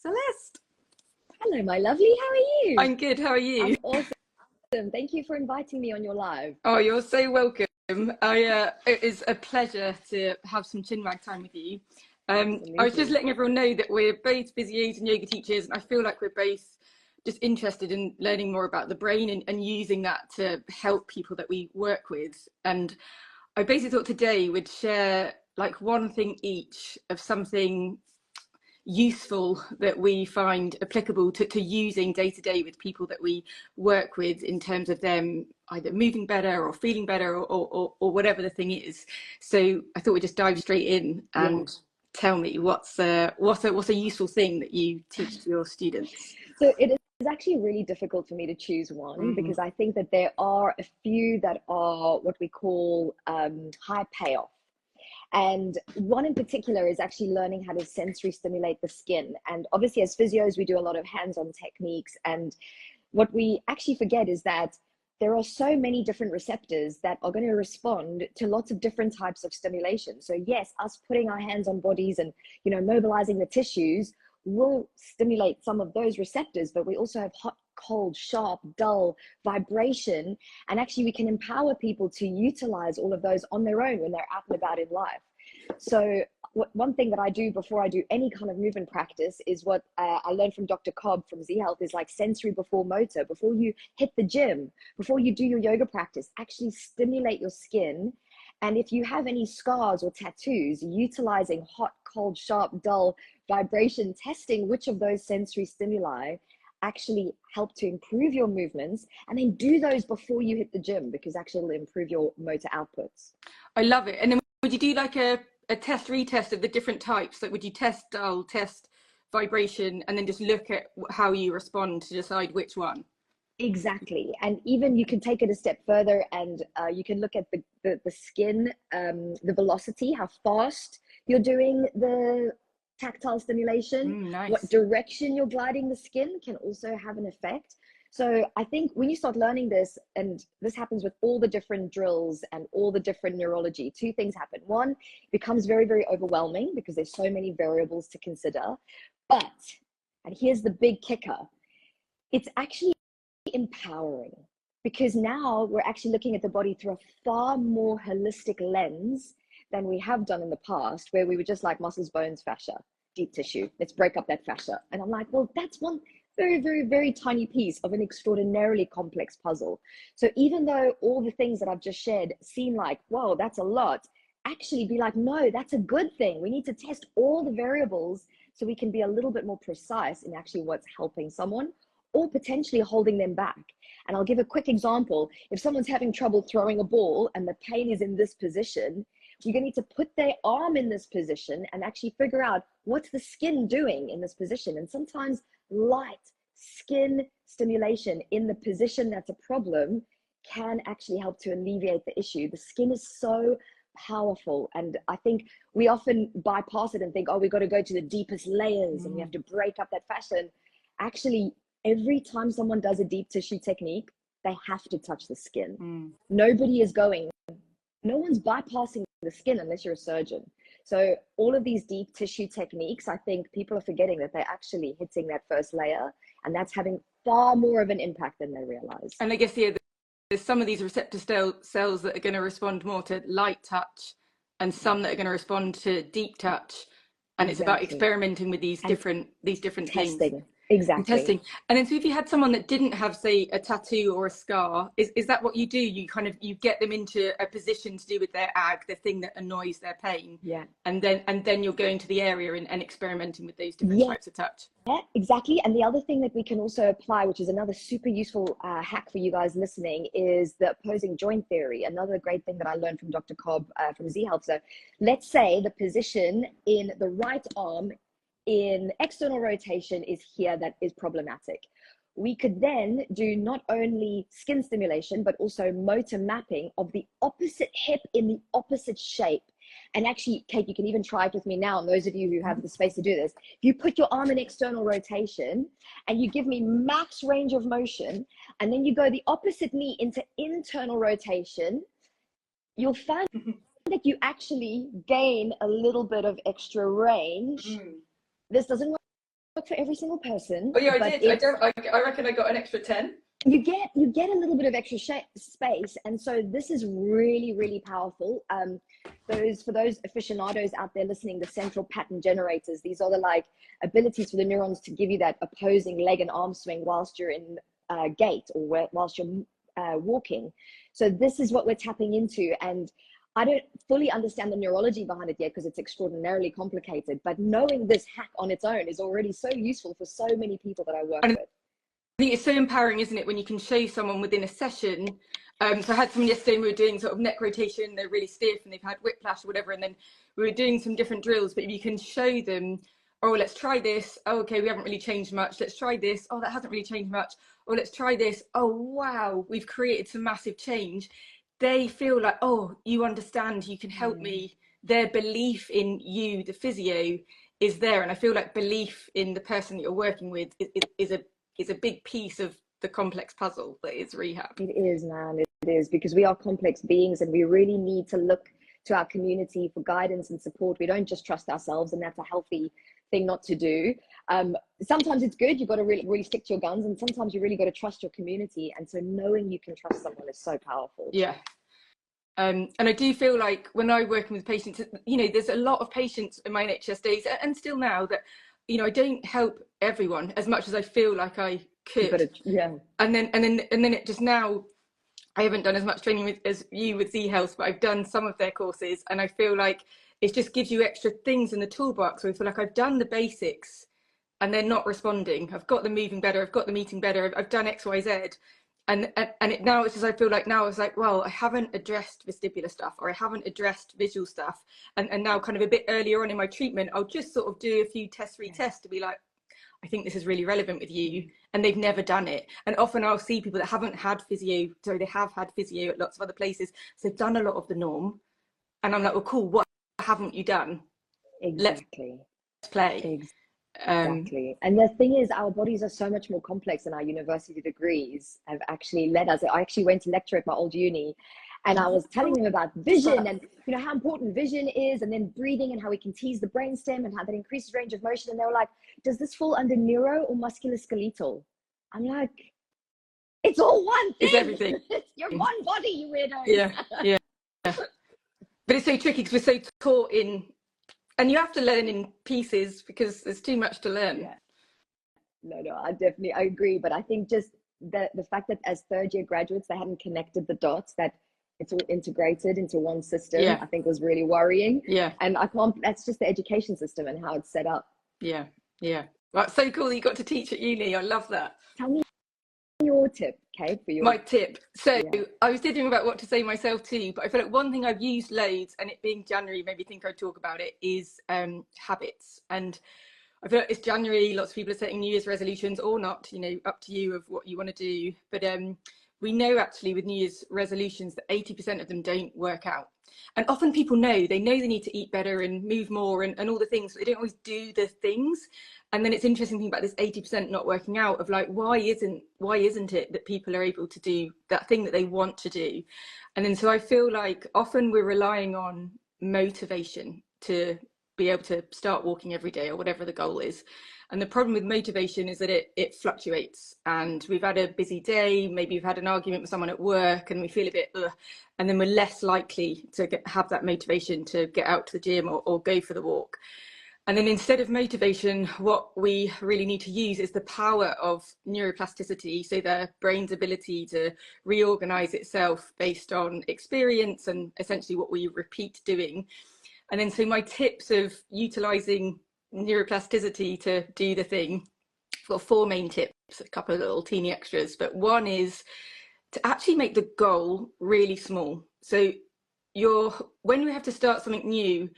Celeste. Hello, my lovely. How are you? I'm good. How are you? I'm awesome. Thank you for inviting me on your live. Oh, you're so welcome. It is a pleasure to have some chinwag time with you. I was just Absolutely. letting everyone know that we're both physios and yoga teachers, and I feel like we're both just interested in learning more about the brain and using that to help people that we work with. And I basically thought today we'd share like one thing each of something useful that we find applicable to using day to day with people that we work with in terms of them either moving better or feeling better or whatever the thing is. So I thought we'd just dive straight in Yeah. and tell me what's a useful thing that you teach to your students. So it is actually really difficult for me to choose one because I think that there are a few that are what we call high payoff. And one in particular is actually learning how to sensory stimulate the skin. And obviously, as physios, we do a lot of hands-on techniques. And what we actually forget is that there are so many different receptors that are going to respond to lots of different types of stimulation. So yes, us putting our hands on bodies and, mobilizing the tissues will stimulate some of those receptors, but we also have hot, cold, sharp, dull, vibration. And actually we can empower people to utilize all of those on their own when they're out and about in life. So one thing that I do before I do any kind of movement practice is what I learned from Dr. Cobb from Z Health is like sensory before motor. Before you hit the gym, before you do your yoga practice, actually stimulate your skin. And if you have any scars or tattoos, utilizing hot, cold, sharp, dull, vibration, testing which of those sensory stimuli actually help to improve your movements, and then do those before you hit the gym, because actually it'll improve your motor outputs. I love it. And then would you do like a test retest of the different types? Like would you test dull, test vibration, and then just look at how you respond to decide which one? Exactly. And even you can take it a step further, and you can look at the skin, the velocity, how fast you're doing the tactile stimulation, Nice. what direction you're gliding the skin can also have an effect. So I think when you start learning this, and this happens with all the different drills and all the different neurology, two things happen. One, it becomes very, very overwhelming because there's so many variables to consider. But, and here's the big kicker, it's actually empowering, because now we're actually looking at the body through a far more holistic lens than we have done in the past, where we were just like muscles, bones, fascia, deep tissue. Let's break up that fascia. And I'm like, well, that's one very, very, very tiny piece of an extraordinarily complex puzzle. So even though all the things that I've just shared seem like, whoa, that's a lot, actually be like, no, that's a good thing. We need to test all the variables so we can be a little bit more precise in actually what's helping someone or potentially holding them back. And I'll give a quick example. If someone's having trouble throwing a ball and the pain is in this position, you're going to need to put their arm in this position and actually figure out what's the skin doing in this position. And sometimes light skin stimulation in the position that's a problem can actually help to alleviate the issue. The skin is so powerful, and I think we often bypass it and think, oh, we've got to go to the deepest layers and we have to break up that fascia. Actually, every time someone does a deep tissue technique, they have to touch the skin. Nobody is going, no one's bypassing the skin unless you're a surgeon. So all of these deep tissue techniques, I think people are forgetting that they're actually hitting that first layer, and that's having far more of an impact than they realize. And I guess, yeah, there's some of these receptor cells that are going to respond more to light touch and some that are going to respond to deep touch. And it's about experimenting with these different testing things. Exactly. Testing. And then so if you had someone that didn't have, say, a tattoo or a scar, is that what you do? You get them into a position to do with their ag, the thing that annoys their pain. Yeah. And then you're going to the area and experimenting with those different types of touch. Yeah, exactly. And the other thing that we can also apply, which is another super useful hack for you guys listening, is the opposing joint theory. Another great thing that I learned from Dr. Cobb from Z Health. So let's say the position in the right arm in external rotation is here, that is problematic. We could then do not only skin stimulation, but also motor mapping of the opposite hip in the opposite shape. And actually, Kate, you can even try it with me now. And those of you who have the space to do this, if you put your arm in external rotation and you give me max range of motion, and then you go the opposite knee into internal rotation, you'll find that you actually gain a little bit of extra range. This doesn't work not for every single person. Oh yeah, I but did. I reckon I got an extra 10. You get a little bit of extra space, and so this is really, really powerful. For those aficionados out there listening, the central pattern generators, these are the like abilities for the neurons to give you that opposing leg and arm swing whilst you're in gait, or whilst you're walking. So this is what we're tapping into, and I don't fully understand the neurology behind it yet because it's extraordinarily complicated, but knowing this hack on its own is already so useful for so many people that I work with. I think it's so empowering, isn't it, when you can show someone within a session. So I had someone yesterday and we were doing sort of neck rotation, they're really stiff and they've had whiplash or whatever, and then we were doing some different drills, but if you can show them, oh, let's try this, oh, okay, we haven't really changed much, let's try this, oh, that hasn't really changed much, oh, let's try this, oh, wow, we've created some massive change. They feel like, oh, you understand, you can help me. Their belief in you, the physio, is there. And I feel like belief in the person that you're working with is a big piece of the complex puzzle that is rehab. It is, man. It is, because we are complex beings and we really need to look to our community for guidance and support. We don't just trust ourselves, and that's a healthy thing not to do. Sometimes it's good. You've got to really, really stick to your guns, and sometimes you really got to trust your community. And so knowing you can trust someone is so powerful. Yeah. And I do feel like when I'm working with patients, you know, there's a lot of patients in my NHS days and still now that, you know, I don't help everyone as much as I feel like I could. Yeah. And then it just now, I haven't done as much training as you with Z Health, but I've done some of their courses, and I feel like it just gives you extra things in the toolbox. So I feel like I've done the basics and they're not responding. I've got them moving better. I've got them eating better. I've done X, Y, Z. And it now it's just, I feel like now it's like, well, I haven't addressed vestibular stuff, or I haven't addressed visual stuff. And now kind of a bit earlier on in my treatment, I'll just sort of do a few retests to be like, I think this is really relevant with you, and they've never done it. And often I'll see people that haven't had physio, so they have had physio at lots of other places, so they've done a lot of the norm, and I'm like, well, cool, what haven't you done? Exactly. Let's play. Exactly. And the thing is, our bodies are so much more complex, and our university degrees have actually led us. I actually went to lecture at my old uni, and I was telling them about vision and, you know, how important vision is, and then breathing and how we can tease the brainstem and how that increases range of motion. And they were like, does this fall under neuro or musculoskeletal? I'm like, it's all one thing. It's everything. You're one body, you weirdo. Yeah. But it's so tricky because we're so taught in, and you have to learn in pieces because there's too much to learn. Yeah. No, I agree. But I think just the fact that as third year graduates, they hadn't connected the dots, that it's all integrated into one system, I think was really worrying. Yeah. And that's just the education system and how it's set up. Yeah. Well, it's so cool that you got to teach at uni. I love that. Tell me your tip, Kate, for your... My tip. So I was thinking about what to say myself too, but I feel like one thing I've used loads, and it being January made me think I'd talk about it, is habits. And I feel like it's January, lots of people are setting New Year's resolutions or not, you know, up to you of what you want to do. But we know actually with New Year's resolutions that 80% of them don't work out. And often people know they need to eat better and move more and all the things, but they don't always do the things. And then it's interesting to think about this 80% not working out of like, why isn't it that people are able to do that thing that they want to do? And then so I feel like often we're relying on motivation to be able to start walking every day or whatever the goal is. And the problem with motivation is that it fluctuates, and we've had a busy day, maybe we've had an argument with someone at work and we feel a bit and then we're less likely to have that motivation to get out to the gym or go for the walk. And then instead of motivation, what we really need to use is the power of neuroplasticity, so the brain's ability to reorganize itself based on experience and essentially what we repeat doing. And then so my tips of utilizing neuroplasticity to do the thing, I've got 4 main tips, a couple of little teeny extras, but one is to actually make the goal really small. So when you have to start something new,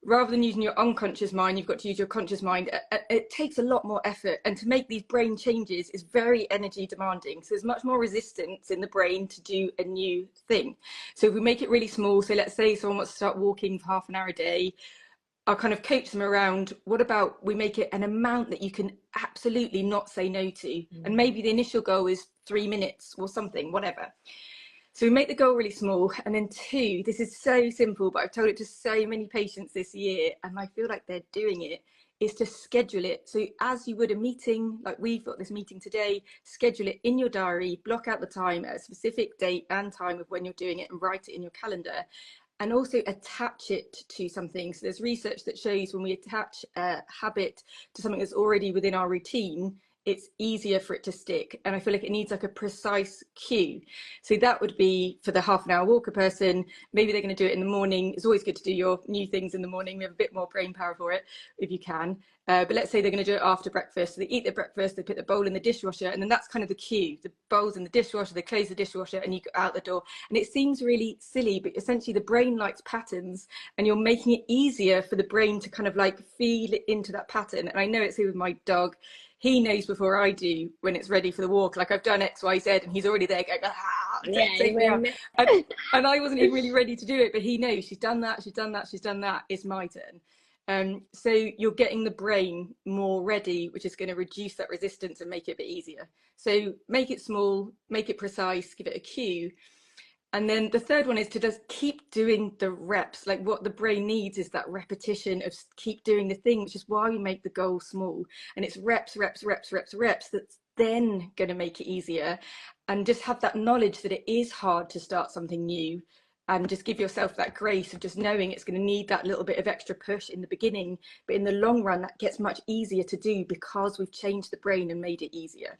rather than using your unconscious mind, you've got to use your conscious mind. It takes a lot more effort, and to make these brain changes is very energy demanding. So there's much more resistance in the brain to do a new thing. So if we make it really small, so let's say someone wants to start walking for half an hour a day, I'll kind of coach them around, what about we make it an amount that you can absolutely not say no to? And maybe the initial goal is 3 minutes or something, whatever. So we make the goal really small. And then 2, this is so simple, but I've told it to so many patients this year, and I feel like they're doing it, is to schedule it. So as you would a meeting, like we've got this meeting today, schedule it in your diary, block out the time at a specific date and time of when you're doing it, and write it in your calendar. And also attach it to something. So there's research that shows when we attach a habit to something that's already within our routine, it's easier for it to stick. And I feel like it needs like a precise cue. So that would be for the half-an-hour walker person. Maybe they're going to do it in the morning. It's always good to do your new things in the morning. We have a bit more brain power for it if you can. But let's say they're going to do it after breakfast. So they eat their breakfast, they put the bowl in the dishwasher, and then that's kind of the cue. The bowl's in the dishwasher, they close the dishwasher, and you go out the door. And it seems really silly, but essentially the brain likes patterns, and you're making it easier for the brain to kind of like feel it into that pattern. And I know it's here with my dog. He knows before I do when it's ready for the walk. Like I've done X, Y, Z, and he's already there going, take me out. And I wasn't even really ready to do it, but he knows she's done that, she's done that, she's done that. It's my turn. So you're getting the brain more ready, which is going to reduce that resistance and make it a bit easier. So make it small, make it precise, give it a cue. And then the third one is to just keep doing the reps. Like what the brain needs is that repetition of keep doing the thing, which is why we make the goal small. And it's reps, reps, reps, reps, reps that's then going to make it easier. And just have that knowledge that it is hard to start something new, and just give yourself that grace of just knowing it's going to need that little bit of extra push in the beginning, but in the long run that gets much easier to do because we've changed the brain and made it easier.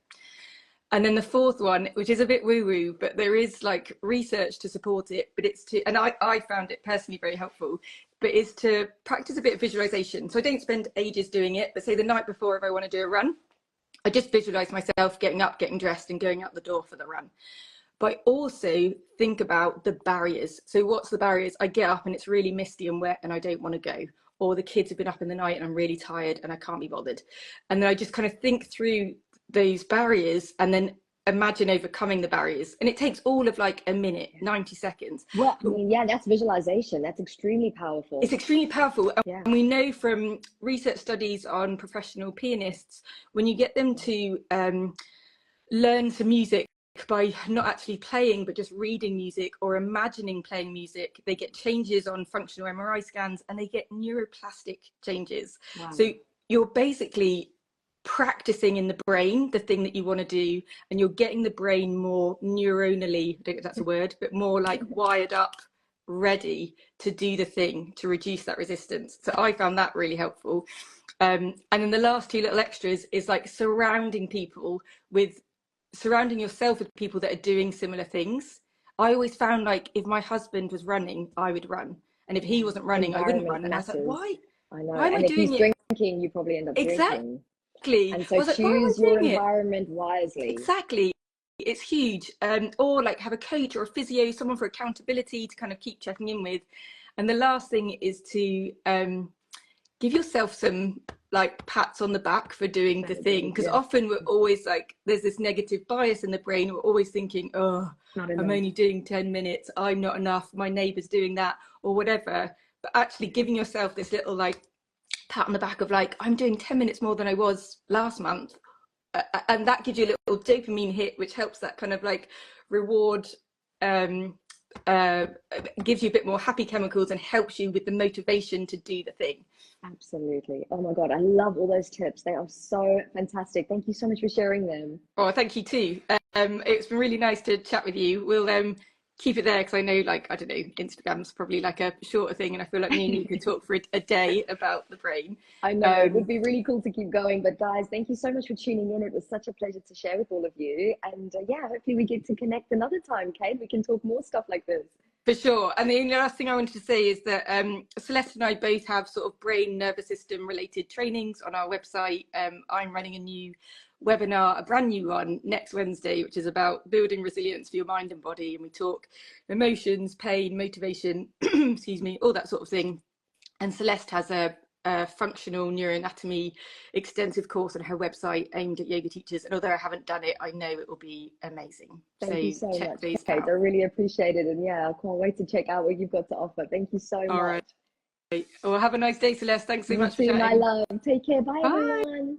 And then the fourth one, which is a bit woo-woo, but there is like research to support it, but it's to, and I found it personally very helpful, but is to practice a bit of visualization. So I don't spend ages doing it, but say the night before, if I want to do a run, I just visualize myself getting up, getting dressed and going out the door for the run. But I also think about the barriers. So what's the barriers? I get up and it's really misty and wet and I don't want to go. Or the kids have been up in the night and I'm really tired and I can't be bothered. And then I just kind of think through those barriers and then imagine overcoming the barriers. And it takes all of like a minute, 90 seconds. Well, I mean, yeah, that's visualization. That's extremely powerful. It's extremely powerful. And we know from research studies on professional pianists, when you get them to learn some music by not actually playing but just reading music or imagining playing music, they get changes on functional MRI scans and they get neuroplastic changes. Wow. So you're basically practicing in the brain the thing that you want to do, and you're getting the brain more neuronally, I don't know if that's a word, but more like wired up, ready to do the thing, to reduce that resistance. So I found that really helpful. And then the last two little extras is like surrounding yourself with people that are doing similar things. I always found like if my husband was running, I would run, and if he wasn't running, I wouldn't run. And I was like, why? I know. Why am I doing it? Drinking, you probably end up drinking. And so like, choose your environment wisely. Exactly. It's huge. Or like have a coach or a physio, someone for accountability to kind of keep checking in with. And the last thing is to give yourself some like pats on the back for doing the thing, because often we're always like, there's this negative bias in the brain. We're always thinking, oh, I'm only doing 10 minutes, I'm not enough, my neighbour's doing that, or whatever. But actually giving yourself this little like pat on the back of like, I'm doing 10 minutes more than I was last month, and that gives you a little dopamine hit, which helps that kind of like reward, gives you a bit more happy chemicals and helps you with the motivation to do the thing. Absolutely. Oh my God, I love all those tips. They are so fantastic. Thank you so much for sharing them. Oh, thank you too. It's been really nice to chat with you. We'll keep it there, because I know, like, I don't know, Instagram's probably like a shorter thing, and I feel like me and you could talk for a day about the brain. I know, it would be really cool to keep going. But guys, thank you so much for tuning in. It was such a pleasure to share with all of you. And yeah, hopefully we get to connect another time, Kate. We can talk more stuff like this. For sure. And the last thing I wanted to say is that Celeste and I both have sort of brain nervous system related trainings on our website. I'm running a new webinar, a brand new one, next Wednesday, which is about building resilience for your mind and body, and we talk emotions, pain, motivation, excuse me, all that sort of thing. And Celeste has a functional neuroanatomy extensive course on her website aimed at yoga teachers, and although I haven't done it, I know it will be amazing. Thank you so much, Kate. I really appreciate it, and yeah, I can't wait to check out what you've got to offer. Thank you so much. All right. Well, have a nice day, Celeste. Thanks so much for chatting. My love. Take care. Bye. Everyone.